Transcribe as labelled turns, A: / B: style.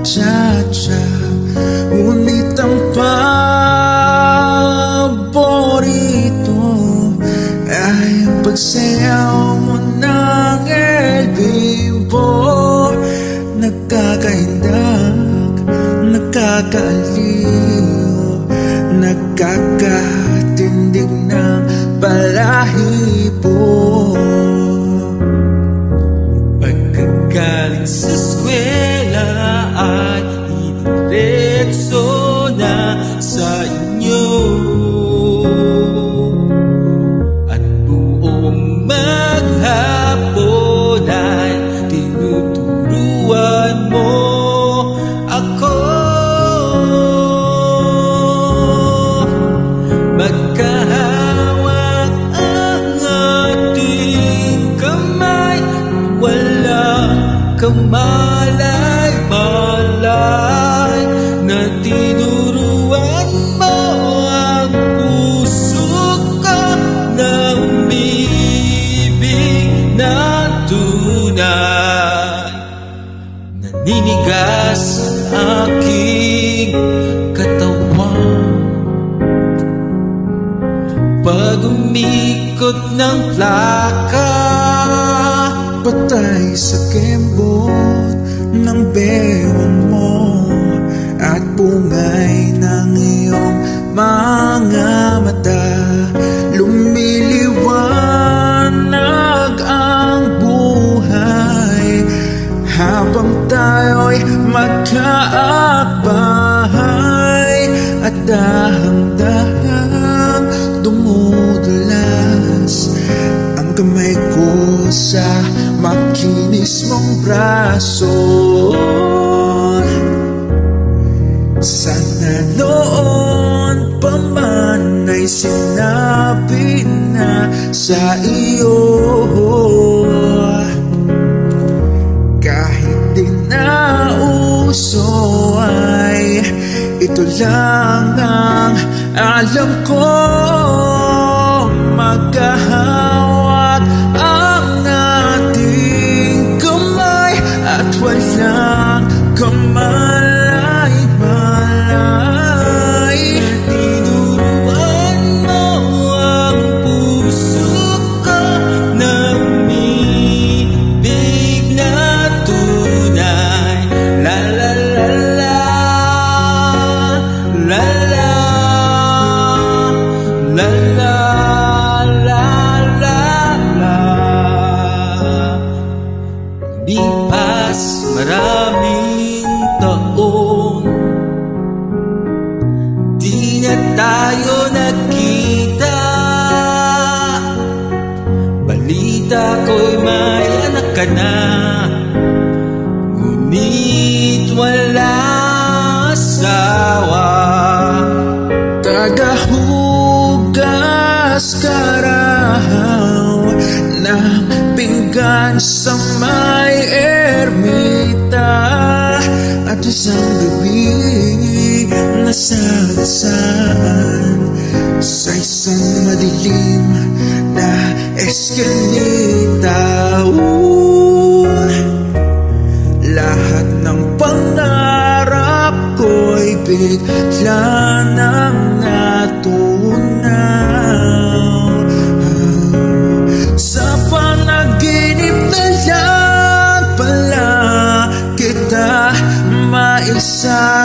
A: nagtsatsa, ngunit ang paborito ay ang pagsayaw mo ng El Vivo. Nakakaindak, nakakaaliw, nakakatindig ng balahibo.
B: Pagkagaling sa eskwela ay idiretso na sa inyo, at buong maghapon ay tinuturuan mo ako. Magkahawak ang ating kamay, walang kamalay-malay, na tinuruan mo ang puso ko ng ibig na tunay. Naninigas ang aking katawan pag umikot ng plaka,
A: patay sa kembot ng bewang mo at bungay ng iyong mga mata. Lumiliwanag ang buhay habang tayo'y magkaakbahay, at dahang-dahang dumudulas ang kamay ko sa makinis mong braso. Sana noon pa man ay sinabi na sa iyo, kahit di na uso ay ito lang ang alam ko. Magkahawak ang ating kamay at walang kamalay-malay, tinuruan mo ang puso ko ng ibig na tunay. La la la la, la la la la. Lipas maraming taon, di na tayo nagkita. Balita ko'y may anak ka na, ngunit wala asawa. Tagahugas ka raw ng pinggan sa may ermita, at isang gabi nasagasaan sa isang madilim na eskinita. Lahat ng pangarap ko'y bigla nang natunaw. Sa panaginip na lang pala kita maisa